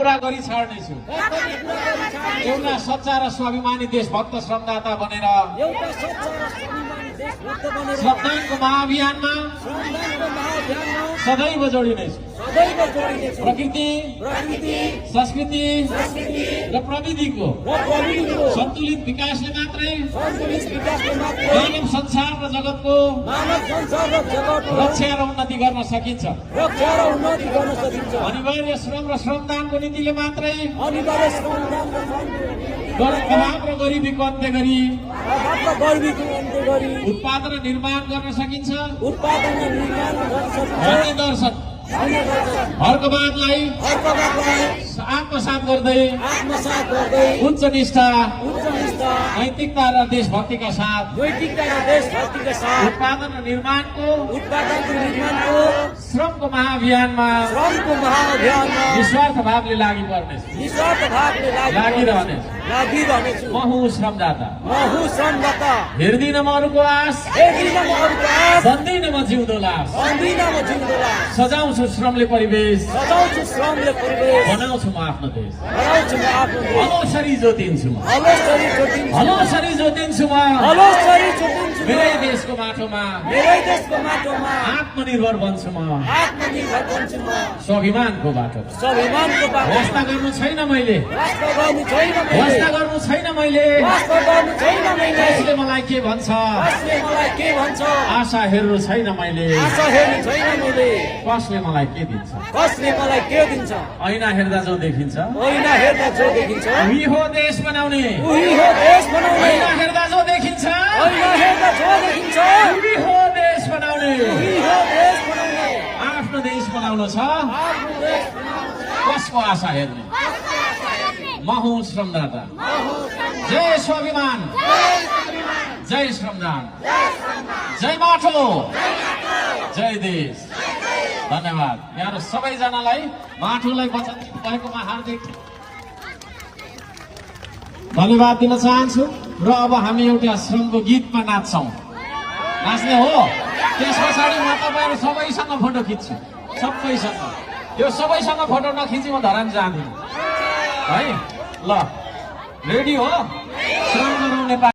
पूरा गरी छाड्नेछु। एउटा सच्चा र स्वाभिमानी देशभक्त श्रमदाता बनेर श्रमदानको महाअभियानमा सदैव जोडिनेछु। प्रकृति, संस्कृति र प्रविधिको सन्तुलित विकासले मात्रै मानव संसार र जगतको रक्षा र उन्नति गर्न सकिन्छ। अनिवार्य श्रम र श्रमदानको नीतिले मात्रै अभाव र गरिबीको अन्त्य गरी उत्पादन र निर्माण गर्न सकिन्छ भन्ने दर्शन हर्कवादलाई आत्मसात गर्दै उच्च निष्ठा नैतिकता र देशभक्तिका साथ उत्पादन र निर्माणको श्रमको महाअभियानमा निस्वार्थ भावले लागिरहनेछु। म हुँ श्रमदाता, हेर्दिन म अरूको आश, बन्दिन म जिउँदो लास, सजाउँछु श्रमले परिवेश, बनाउँछु म आफ्नो देश। हलोसरी जोतिन्छु म, मेरै देशको माटोमा आत्मनिर्भर बन्छु म, स्वाभिमानको बाटो। वास्ता गर्नु छैन मैले, कसले मलाई के भन्छ, आशा हेर्नु छैन मैले, कसले मलाई के दिन्छ, ऐना हेर्दा जो देखिन्छ, उही हो देश बनाउने। ऐना हेर्दा जो देखिन्छ, उही हो देश बनाउने। आफ्नो देश बनाउनु छ, कसको आशा हेर्ने? म हुँ श्रमदाता। जय स्वाभिमान, जय श्रमदान, जय माटो, जय देश। धन्यवाद। यहाँ सबैजनालाई माटोलाई वचन दिनुभएकोमा हार्दिक धन्यवाद दिन चाहन्छु। र अब हामी एउटा श्रमको गीतमा नाच्ने हो। त्यस पछाडि म तपाईँहरू सबैसँग फोटो खिच्छु, सबैसँग। यो सबैसँग फोटो नखिची म धरान जाँदिनँ है। ल, रेडी हो? श्रम गरौँ नेपाल।